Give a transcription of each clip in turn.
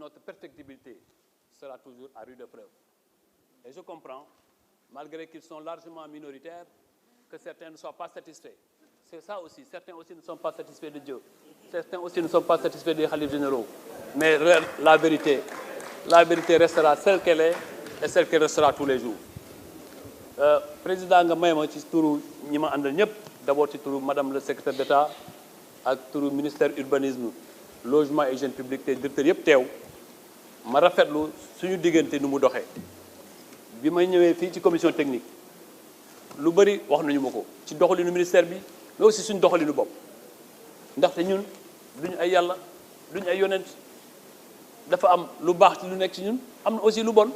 notre perfectibilité sera toujours à rude épreuve. Et je comprends, malgré qu'ils sont largement minoritaires, que certains ne soient pas satisfaits. C'est ça aussi, certains aussi ne sont pas satisfaits de Dieu. Certains aussi ne sont pas satisfaits des khalifes généraux. Mais la vérité restera celle qu'elle est et celle qu'elle restera tous les jours. Président nga may ma ci turu ñi ma àndal ñëpp d'abord ci turu madame le secrétaire d'État ak turu ministère urbanisme logement et hygiène publique te directeur yëpp teew ma rafetlu suñu diggante nu mu doxee bi may ñëwee fii ci commission technique lu bëri wax nañu ma ko ci doxalinu ministère bi mais aussi suñu doxalinu bopp ndaxte ñun duñu ay yàlla duñu ay yonent dafa am lu baax ci lu nekk ci ñun am na aussi lu bon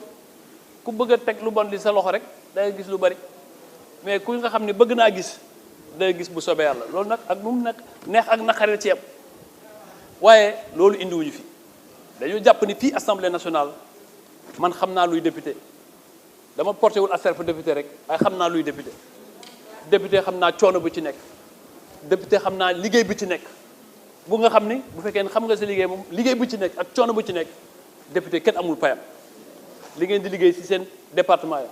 ku bëgg a teg lu bon li sa loxo rek day gis lu bari mais ku nga xam ne bëgg naa gis day gis bu soobee yàlla loolu nag ak nu mu nag neex ak naqari ci yem waaye loolu indiwuñu fi dañoo jàpp ni fii assemblée nationale man xam naa luy député dama porté wul affaire fa député rek waaye xam naa luy député député xam naa coono bu ci nekk député xam naa liggéey bi ci nekk bu nga xam ni bu fekkee ne xam nga sa liggéey moom liggéey bu ci nekk ak coono bu ci nekk député kenn amul payam li ngeen di liggéey ci seen département ya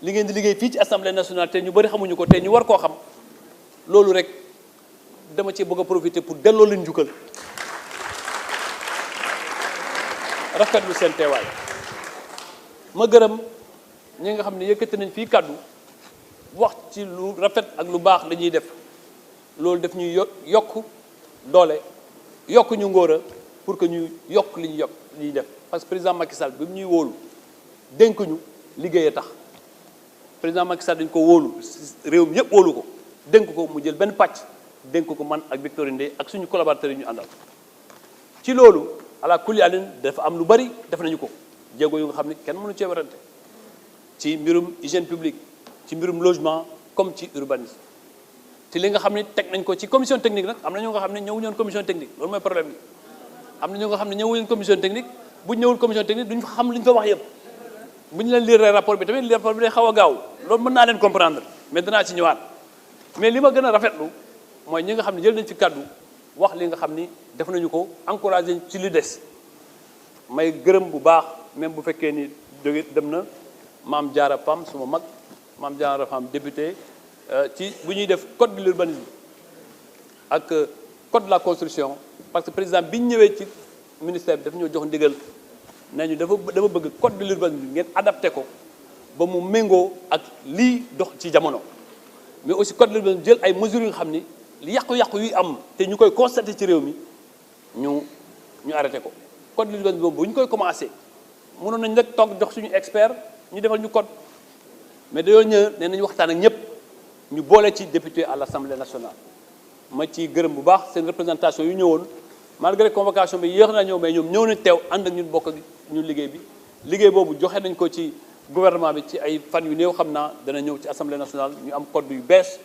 li ngeen di liggéey fii ci assemblée nationale te ñu bëri xamuñu ko te ñu war koo xam loolu rek dama ci bëgg a profiter pour delloo leen njukkal rafetlu seen teewaay ma gërëm ñi nga xam ne yëkkati nañ fii kàddu wax ci lu rafet ak lu baax la ñuy def loolu def ñuy yokk doole yokk ñu ngóora pour que ñu yokk li ñuy def parce que président Macky Sall bi mu ñuy wóolu dénk ñu liggéey a tax président Macky Sall dañ ko wóolu réew mi yëpp wóolu ko dénk ko mu jël benn pàcc dénk ko man ak Victorine Ndeye ak suñu collaborateurs yi ñu àndal ci loolu ala kulli alin dafa am lu bari def nañu ko jéego yu nga xam ne kenn mënu cee werante ci mbirum hygiène publique ci mbirum logement comme ci urbanisme te li nga xam ne teg nañ ko ci commission technique nag am na ñu nga xam ne ñëwuñu woon commission technique loolu mooy problème bi am na ñu nga xam ne ñëwuñu commission technique bu ñëwul commission technique duñ xam li ñu fa wax yëpp bu ñu leen lire rapport bi tamit rapport bi day xaw a gaaw loolu mën naa leen comprendre mais danaa ci ñëwaat mais li ma gën a rafetlu mooy ñi nga xam ne jël nañ ci kàddu wax li nga xam ni def nañu ko encouragé ci li des may gërëm bu baax même bu fekkee ni jóge dem na Mame Diarra Fam suma mag Mame Diarra Fam député ci bu ñuy def code de l'urbanisme ak code de la construction parce que président bi ñu ñëwee ci ministère bi dafa ñoo jox ndigal nañu dama bëgg code de l'urbanisme ngeen adapté ko ba mu méngoo ak lii dox ci jamono mais aussi code de l'urbanisme jël ay mesures yu nga xam ni li yàqu-yàqu yuy am te ñu koy constaté ci réew mi ñu arrêté ko code de l'urbanisme boobu bu ñu koy commencé mënoon nañ nag toog jox suñu expert ñu defal ñu code mais dañoo ñëw nee nañu waxtaan ak ñëpp ñu boole ci député à l'Assemblée nationale ma ci gërëm bu baax seen représentation yu ñëwoon malgré convocation bi yéex na ñëw mais ñoom ñëw nañ teew ànd ak ñun bokk ak ñun liggéey bi liggéey boobu joxe nañ ko ci gouvernement bi ci ay fan yu néew xam naa dana ñëw ci Assemblée nationale ñu am code yu bees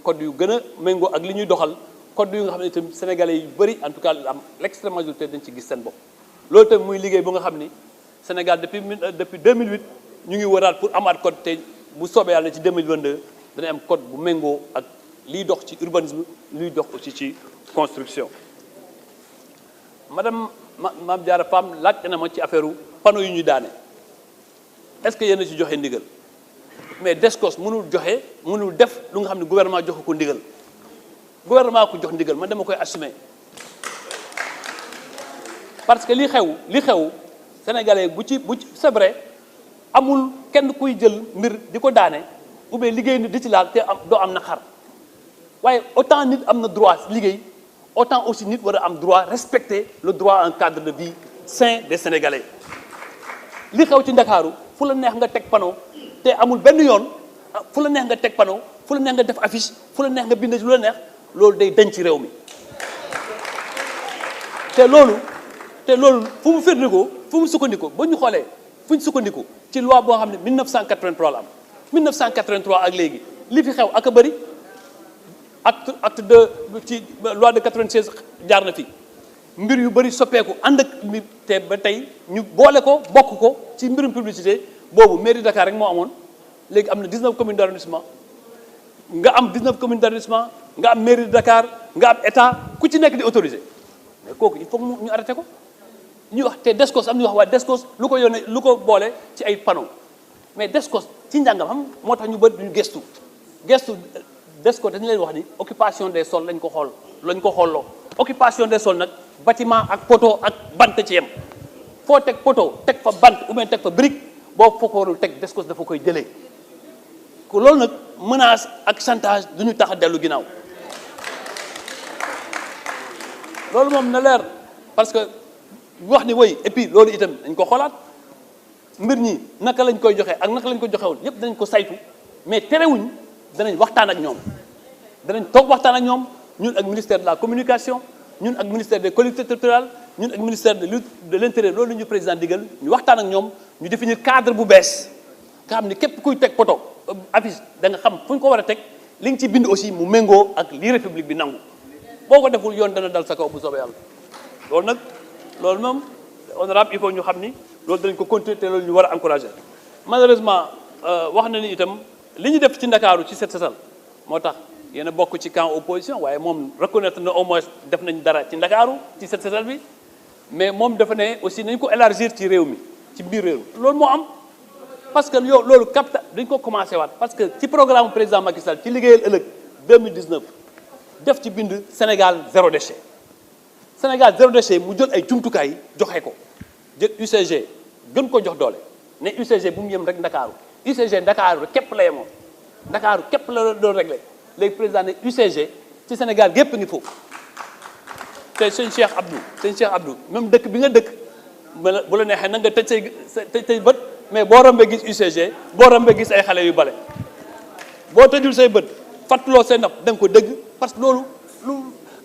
code yu gën a méngoo ak li ñuy doxal code yu nga xam ne itam sénégalais yu bëri en tout cas am l'extrême majorité dañ ci gis seen bopp loolu tamit muy liggéey bu nga xam ni Sénégal depuis 2008 ñu ngi waraat pour amaat code te bu soobee yàlla ci 2022 dana am code bu méngoo ak liy dox ci urbanisme liy dox aussi ci construction madame Mame Diarra Fam laajte na ma ci affaire panneau yu ñu daane est-ce que yéen a ci joxe ndigal mais DSCOS mënul def lu nga xam ne gouvernement joxe ko ndigal gouvernement ko jox ndigal man dama koy assumer parce que li xew sénégalais bu ci c'est vrai amul kenn kuy jël mbir di ko daane ou bien liggéey ni di ci laal te doo am naqar waaye autant nit am na droit liggéey autant aussi nit war a am droit respecter le droit à un cadre de vie sain des Sénégalais li xew ci Ndakaaru fu la neex nga teg panneau te amul benn yoon fu la neex nga teg panneau fu la neex nga def affiche fu la neex nga bind ci lu la neex loolu day denc ci réew mi te loolu fu mu firndikoo fu mu sukkandikoo ba ñu xoolee fu ñu sukkandiku ci loi boo xam ne 1983 la am 1983 ak léegi li fi xew ak a bëri acte de ci loi de 96 jaar na fi mbir yu bëri soppeeku ànd ak mbir te ba tey ñu boole ko bokk ko ci mbirum publicité boobu mairie Dakar rek moo amoon léegi am na 19 communes d'arrondissement nga am 19 communes d'arrondissement nga am mairie de Dakar nga am état ku ci nekk di autorisé mais kooku il faut ñu arrêté ko ñu wax te Descos am ñu wax waa Descos lu ko yónnee lu ko boole ci ay panneaux mais Descos ci njàngam xam moo tax ñu bëri duñu gestu Descos dañu leen wax ni occupation des sols lañ ko xooloo occupation des sols nag bâtiment ak poteau ak bant ci yem foo teg poteau teg fa bant ou bien teg fa brique boo foo ko warul teg Descos dafa koy jëlee ko loolu nag menace ak chantage duñu tax a dellu ginnaaw loolu moom na leer parce que wax ni woy et puis loolu itam dañ ko xoolaat mbir ñi naka lañ koy joxe ak naka lañ ko joxewul yépp danañ ko saytu mais terewuñ danañ waxtaan ak ñoom danañ toog waxtaan ak ñoom ñun ak ministère de la communication ñun ak ministère des collectivités territoriales ñun ak ministère de l'intérieur loolu la ñu président digal ñu waxtaan ak ñoom ñu définir cadre bu bees nga xam ni képp kuy teg poto affiche da nga xam fu ñu ko war a teg li nga ci bind aussi mu méngoo ak li république bi nangu boo ko deful yoon dana dal sa kaw bu soobee yàlla loolu nag loolu moom honorable il faut ñu xam ni loolu dañ ko continuer te loolu ñu war a encourager malheureusement wax na ni itam li ñu def ci Ndakaaru ci set setal moo tax yéen a bokk ci camp opposition waaye moom reconnaître na au moins def nañ dara ci Ndakaaru ci set setal bi mais moom dafa ne aussi nañ ko élargir ci réew mi ci biir réew mi loolu moo am parce que yow loolu capta dañ ko commencé waat parce que ci programme président Macky Sall ci liggéeyal ëllëg 2019 def ci bind Sénégal zéro déchet Sénégal zéro déchet mu jël ay jumtukaay joxe ko jël UCG gën ko jox doole ne UCG bu mu yem rek Ndakaaru UCG Ndakaaru képp la yemoon Ndakaaru képp la doon réglé léegi président ne UCG ci Sénégal gépp ngi foofu te sëñ Cheikh Abdou même dëkk bi nga dëkk bu la neexee na nga tëj say bët mais boo rombee gis UCG boo rombee gis ay xale yu bale boo tëjul say bët fàttuloo say nopp da nga ko dëgg parce que loolu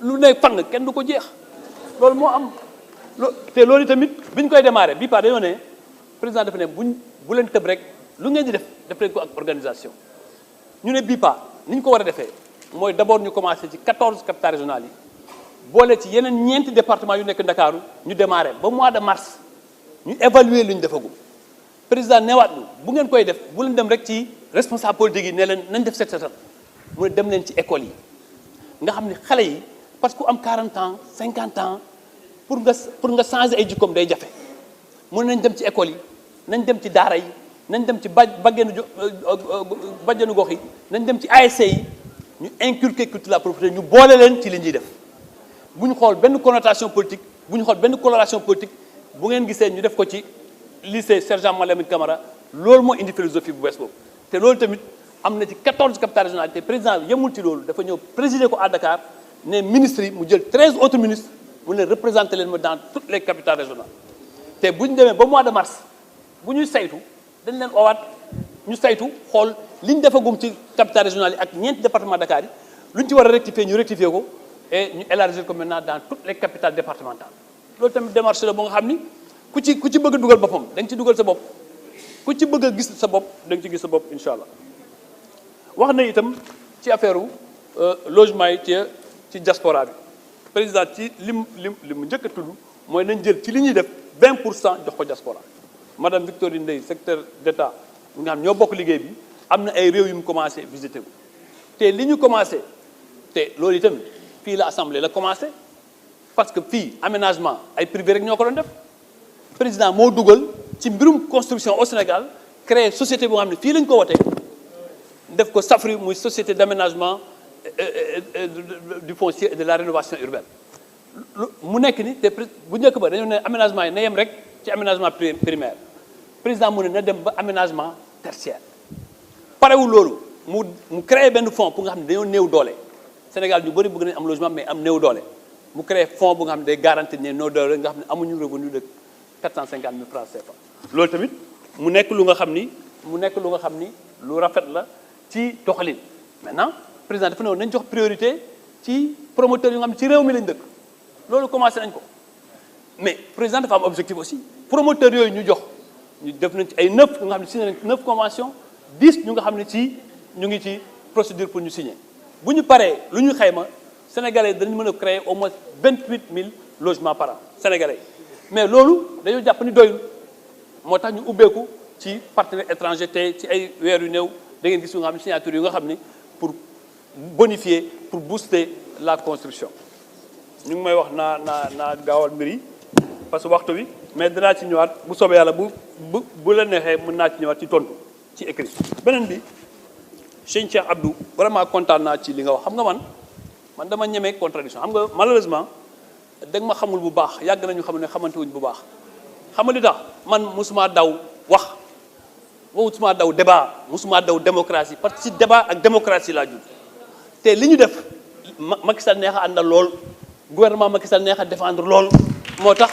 lu ne fang kenn du ko jeex loolu moo am te loolu tamit bi ñu koy démarré bii pas dañoo ne président dafa ne bu leen tëb rek lu ngeen di def leen ko ak organisation ñu ne bii pas ni ñu ko war a defee mooy d'abord ñu commencé ci 14 capitales régionales yi boole ci yeneen ñeenti départements yu nekk Ndakaaru ñu démarré ba mois de mars ñu évaluer lu ñu defagum président newaat ñu bu ngeen koy def bu leen dem rek ci responsable politique yi ne leen nañ def set setal mu ne dem leen ci école yi nga xam ne xale yi parce que ku am 40 ans 50 ans pour nga changer ay jikkoom day jafe mu ne nañ dem ci école yi nañ dem ci daara yi nañ dem ci bajjanu gox yi nañ dem ci ASC yi ñu inculquer culture de la propriété ñu boole leen ci li ñuy def bu ñu xool benn connotation politique bu ñu xool benn coloration politique bu ngeen gisee ñu def ko ci lycée Sergent Malamine Camara loolu moo indi philosophie bu bees boobu te loolu tamit am na ci 14 capitales régionales te président yemul ci loolu dafa ñëw présider ko à Dakar ne ministres yi mu jël 13 autres ministres mu ne représenter leen ma dans toutes les capitales régionales te bu ñu demee ba mois de mars bu ñuy saytu dañ leen oowaat ñu saytu xool li ñu defagum ci capitales régionales yi ak ñeenti département Dakar yi lu ñu ci war a rectifier ñu rectifier ko et ñu élargir ko maintenant dans toutes les capitales départementales loolu tamit démarche la ba nga xam ni ku ci bëgg a dugal boppam da nga ci dugal sa bopp ku ci bëgg a gis sa bopp da nga ci gis sa bopp incha allah wax na itam ci affaire logement yi ci diaspora bi président ci li mu njëkk a tudd mooy nañ jël ci li ñuy def 20% jox ko diaspora madame Victorine Ndeye secrétaire d'État nga xam ñoo bokk liggéey bi am na ay réew yu mu commencé visiter ko te li ñu commencé te loolu itam fii la assemblée la commencé parce que fii aménagement ay privé rek ñoo ko doon def président moo dugal ci mbirum construction au Sénégal créer société boo xam ne fii lañ ko wotee def ko SAFRU muy société d'aménagement du foncier et de la rénovation urbaine mu nekk ni te bu njëkk ba dañoo ne aménagement yi na yem rek ci aménagement primaire président mu ne na dem ba aménagement tertiaire parewul loolu mu créé benn fonds pour nga xam ne dañoo néew doole Sénégal ñu bëri bëgg nañ am logement mais am néew doole mu créé fonds bu nga xam ne day garantir ne néew doole nga xam ne amuñu revenu de 450 000 francs CFA loolu tamit mu nekk lu nga xam ni lu rafet la ci doxalin maintenant président dafa ne woon nañ jox priorité ci promoteurs yu nga xam ne ci réew mi lañ dëkk loolu commencé nañ ko mais président dafa am objectif aussi promoteurs yooyu ñu jox ñu def nañ ci ay 9 ñu nga xam ne signé nañ 9 conventions 10 ñu nga xam ne ñu ngi ci procédure pour ñu signer bu ñu paree lu ñu xayma sénégalais dañu mën a créer au moins 28 000 logements par an sénégalais mais loolu dañoo jàpp ni doyul moo tax ñu ubbeeku ci partenaires étrangers te ci ay weer yu néew da ngeen gis yu nga xam ne signature yu nga xam ni pour bonifier pour booster la construction ñu ngi may wax naa gaawal mbir yi parce que waxtu wi mais dinaa ci ñëwaat bu soobee yàlla bu la neexee mën naa ci ñëwaat ci tontu ci écrit. beneen bi Cheikh Abdou vraiment kontaan naa ci li nga wax xam nga man dama ñemee contradiction xam nga malheureusement da nga ma xamul bu baax yàgg nañu xam ne xamante wuñ bu baax xam nga li tax man musuma daw wax musuma daw débat musuma daw démocratie parce que ci débat ak démocratie laa jur te li ñu def Macky Sall neex a àndal lool gouvernement Macky Sall neex a défendre lool moo tax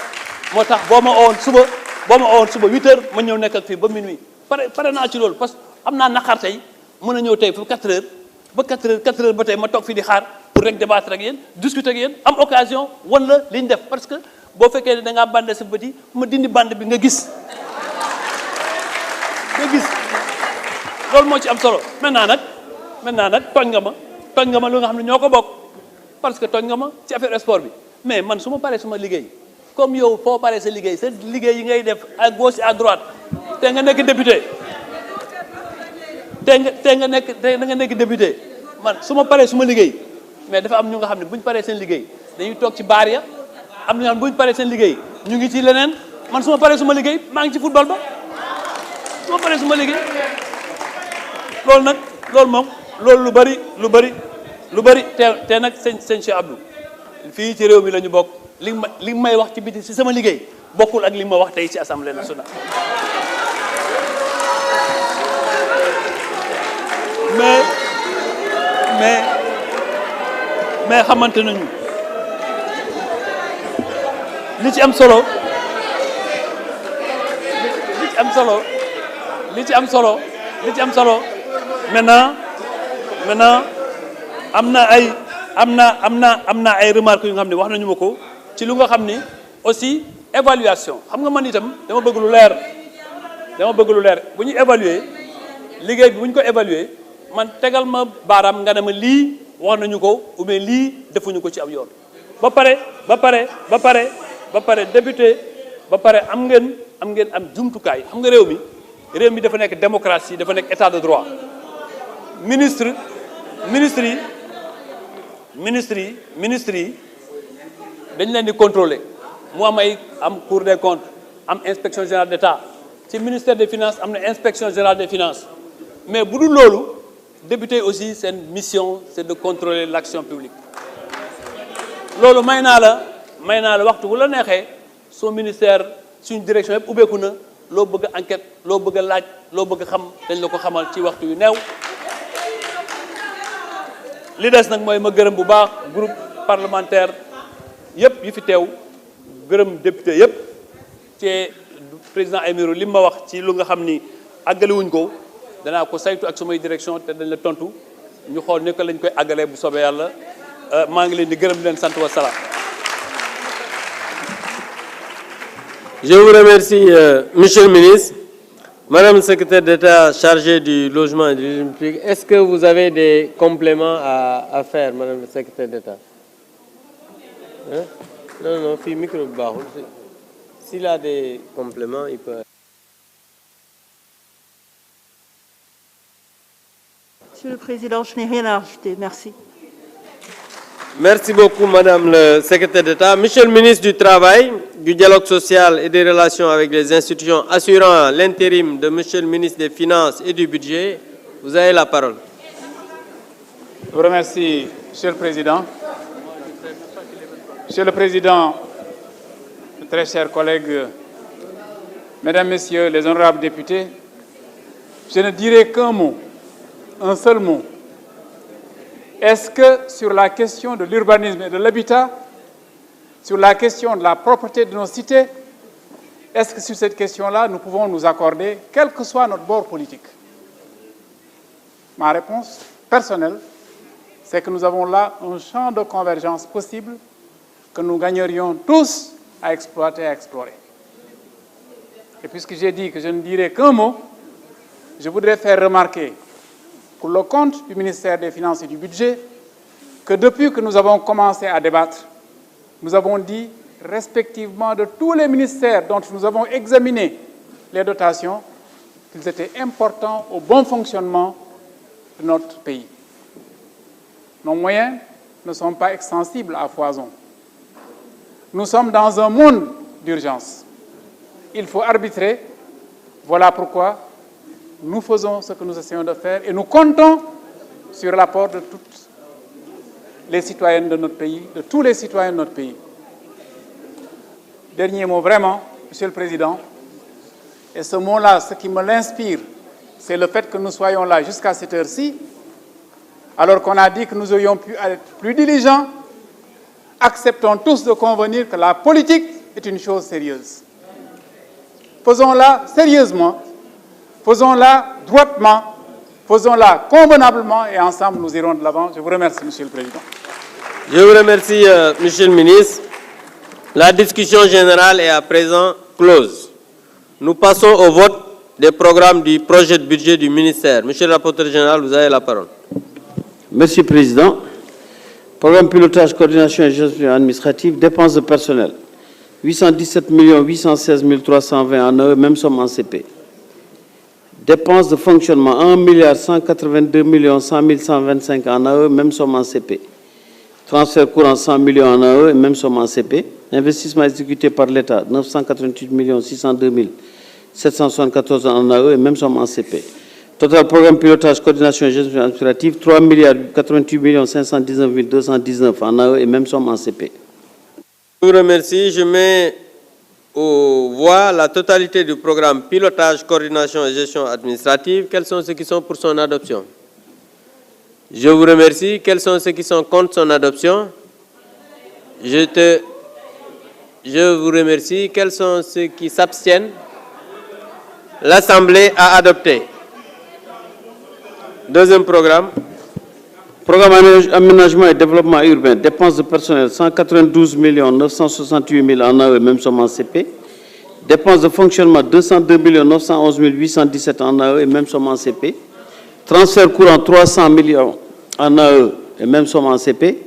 boo ma owoon suba 8 heures ma ñëw nekk ak fii ba minuit pare naa ci loolu parce que am naa naqar tey mën a ñëw tey fu 4 heures ba 4 heures ba tey ma toog fii di xaar pour rek débattre ak yéen discuter ak yéen am occasion wan la li ñu def parce que boo fekkee ne da ngaa bande sa bët yi ma dindi bande bi nga gis loolu moo ci am solo maintenant nag tooñ nga ma lu nga xam ne ñoo ko bokk parce que tooñ nga ma ci affaire sport bi mais man su ma paree suma liggéey comme yow foo paree sa liggéey yi ngay def à gauche à droite te nga nekk député te nga nekk député man su ma paree suma liggéey mais dafa am ñu nga xam ne bu ñu paree seen liggéey dañuy toog ci baar ya am na ñu xam ne bu ñu paree seen liggéey ñu ngi ci leneen man su ma paree suma liggéey maa ngi ci football ba su ma paree suma liggéey loolu lu bari te nag sëñ Cheikh Abdou fii ci réew mi la ñu bokk li may wax ci biti ci sama liggéey bokkul ak li ma wax tey ci assemblée nationale mais xamante nañu li ci am solo maintenant am na ay remarques yu nga xam ne wax nañu ma ko ci lu nga xam ni aussi évaluation xam nga man itam dama bëgg lu leer bu ñu évaluer liggéey bi bu ñu ko évaluer man tegal ma baaraam nga ne ma lii wax nañu ko ou bien lii defuñu ko ci ab yoon ba pare député ba pare am ngeen am jumtukaay xam nga réew mi dafa nekk démocratie dafa nekk état de droit ministre yi dañ leen di contrôler mu am cour des comptes am inspection générale d'État ci ministère des finances am na inspection générale des finances mais bu dul loolu député aussi seen mission c'est de contrôler l'action publique loolu may naa la waxtu bu la neexee soo ministère suñu direction yëpp ubbeeku na loo bëgg a enquête loo bëgg a laaj loo bëgg a xam dañ la ko xamal ci waxtu yu neew li des nag mooy ma gërëm bu baax groupe parlementaire yëpp yu fi teew gërëm député yëpp ci président Aymérou li ma wax ci lu nga xam ni àggaliwuñ ko danaa ko saytu ak sumay direction te dañ la tontu ñu xool ne ko lañ koy àggalee bu soobee yàlla maa ngi leen di gërëm di leen sant wa salaam. Je vous remercie, Monsieur le ministre. Madame le secrétaire d'État chargée du logement et de l'hygiène publique, est-ce que vous avez des compléments à faire, Madame le secrétaire d'État? Hein? Non, fii micro bi baaxul. S'il a des compléments, il peut. Monsieur le Président, je n'ai rien à rajouter. Merci. Merci beaucoup, Madame le secrétaire d'État. Monsieur le ministre du Travail, du Dialogue social et des relations avec les institutions assurant l'intérim de Monsieur le ministre des Finances et du Budget, vous avez la parole. Je vous remercie, Monsieur le Président. Monsieur le Président, très chers collègues, Mesdames, Messieurs les honorables députés, je ne dirai qu'un mot, un seul mot. Est-ce que sur la question de l'urbanisme et de l'habitat, sur la question de la propreté de nos cités, est-ce que sur cette question-là, nous pouvons nous accorder, quel que soit notre bord politique? Ma réponse personnelle, c'est que nous avons là un champ de convergence possible que nous gagnerions tous à exploiter et à explorer. Et puisque j'ai dit que je ne dirai qu'un mot, je voudrais faire remarquer pour le compte du ministère des Finances et du Budget, que depuis que nous avons commencé à débattre, nous avons dit respectivement de tous les ministères dont nous avons examiné les dotations, qu'ils étaient importants au bon fonctionnement de notre pays. Nos moyens ne sont pas extensibles à foison. Nous sommes dans un monde d'urgence. il faut arbitrer. Voilà pourquoi nous faisons ce que nous essayons de faire et nous comptons sur l'apport de toutes les citoyennes de notre pays, de tous les citoyens de notre pays. Dernier mot, vraiment, Monsieur le Président, et ce mot-là, ce qui me l'inspire, c'est le fait que nous soyons là jusqu'à cette heure-ci, alors qu'on a dit que nous aurions pu être plus diligents. Acceptons tous de convenir que la politique est une chose sérieuse. Faisons-la sérieusement, faisons-la droitement, faisons-la convenablement et ensemble nous irons de l'avant. Je vous remercie, Monsieur le Président. Je vous remercie, Monsieur le Ministre. La discussion générale est à présent close. Nous passons au vote des programmes du projet de budget du ministère. Monsieur le rapporteur général, vous avez la parole. Merci, Président. Programme pilotage, coordination et gestion administrative, dépenses de personnel. 817 816 320 en AE, même somme en CP. Dépenses de fonctionnement, 1 182 100 125 en AE, même somme en CP. Transfert courant, 100 millions en AE, et même somme en CP. Investissement exécuté par l'État, 988 602 774 en AE, et même somme en CP. Total programme pilotage, coordination et gestion administrative, 3 88 519 219 en AE, et même somme en CP. Je vous remercie. Je mets aux voix la totalité du programme pilotage, coordination et gestion administrative. Quels sont ceux qui sont pour son adoption? Je vous remercie. Quels sont ceux qui sont contre son adoption? Je vous remercie. Quels sont ceux qui s'abstiennent? L'Assemblée a adopté. Deuxième programme. Programme aménagement et développement urbain, dépenses de personnel, 192 968 000 en AE, même somme en CP. Dépenses de fonctionnement, 202 911 817 en AE, et même somme en CP. Transfert courant, 300 millions en AE, et même somme en CP.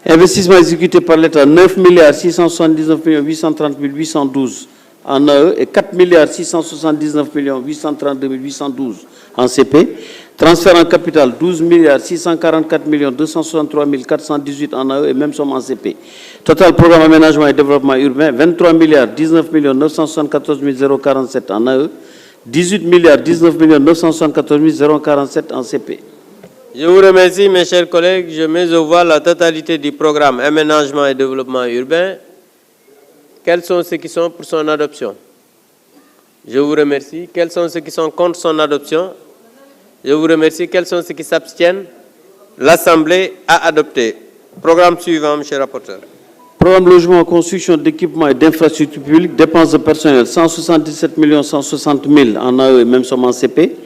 Investissement exécuté par l'État, 9 679 830 812 en AE et 4 679 832 812 en CP. Transfert en capital, 12 644 263 418 en AE et même somme en CP. Total programme aménagement et développement urbain, 23 19 974 047 en AE, 18 19 974 047 en CP. Je vous remercie, mes chers collègues. Je mets au voix la totalité du programme aménagement et développement urbain. Quels sont ceux qui sont pour son adoption? Je vous remercie. Quels sont ceux qui sont contre son adoption? Je vous remercie. Quels sont ceux qui s'abstiennent? L'Assemblée a adopté. Programme suivant, monsieur le rapporteur. Programme logement, construction d'équipements et d'infrastructures publiques, dépenses de personnel, 177 160 000 en AE et même somme en CP.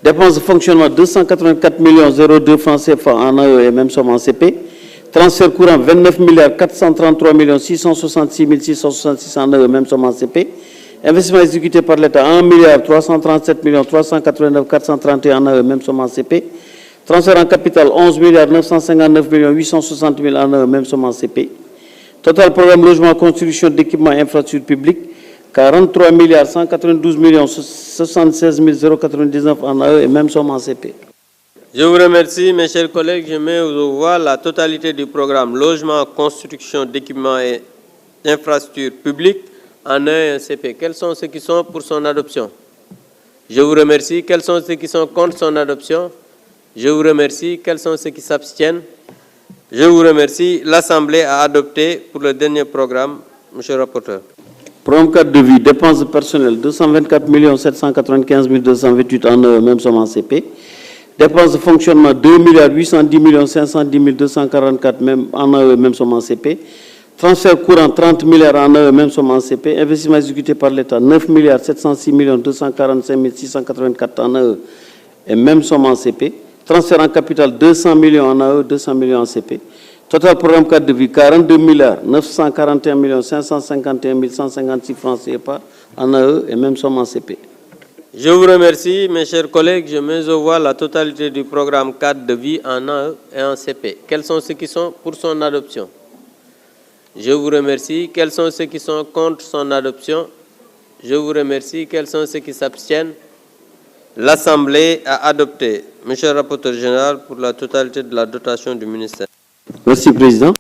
Dépenses de fonctionnement, 284 02 francs CFA en AE et même somme en CP. Transfert courant, 29 433 666 666 en AE, même somme en CP. Investissement exécuté par l'État, 1 337 389 431 en AE, même somme en CP. Transfert en capital, 11 959 860 000 en AE, même somme en CP. Total programme logement, construction d'équipements et infrastructures publiques, 43 192 76 099 en AE et même somme en CP. Je vous remercie, mes chers collègues. Je mets aux voix la totalité du programme logement, construction d'équipements et infrastructures publiques en AE et en CP. Quels sont ceux qui sont pour son adoption? Je vous remercie. Quels sont ceux qui sont contre son adoption? Je vous remercie. Quels sont ceux qui s'abstiennent? Je vous remercie. L'Assemblée a adopté pour le dernier programme. Monsieur le rapporteur. Programme 4 de vie, dépenses de personnel, 224 795 228 en AE, même somme en CP. Dépenses de fonctionnement, 2 810 510 244 même en AE, même somme en CP. Transfert courant, 30 milliards en AE, même somme en CP. Investissement exécuté par l'État, 9 706 245 684 en AE et même somme en CP. Transfert en capital, 200 millions en AE, 200 millions en CP. Total programme 4 de vie, 42 941 551 156 francs CFA en AE et même somme en CP. Je vous remercie, mes chers collègues. Je mets au voix la totalité du programme 4 de vie en AE et en CP. Quels sont ceux qui sont pour son adoption? Je vous remercie. Quels sont ceux qui sont contre son adoption? Je vous remercie. Quels sont ceux qui s'abstiennent? L'Assemblée a adopté. Monsieur le rapporteur général, pour la totalité de la dotation du ministère. Merci, Président.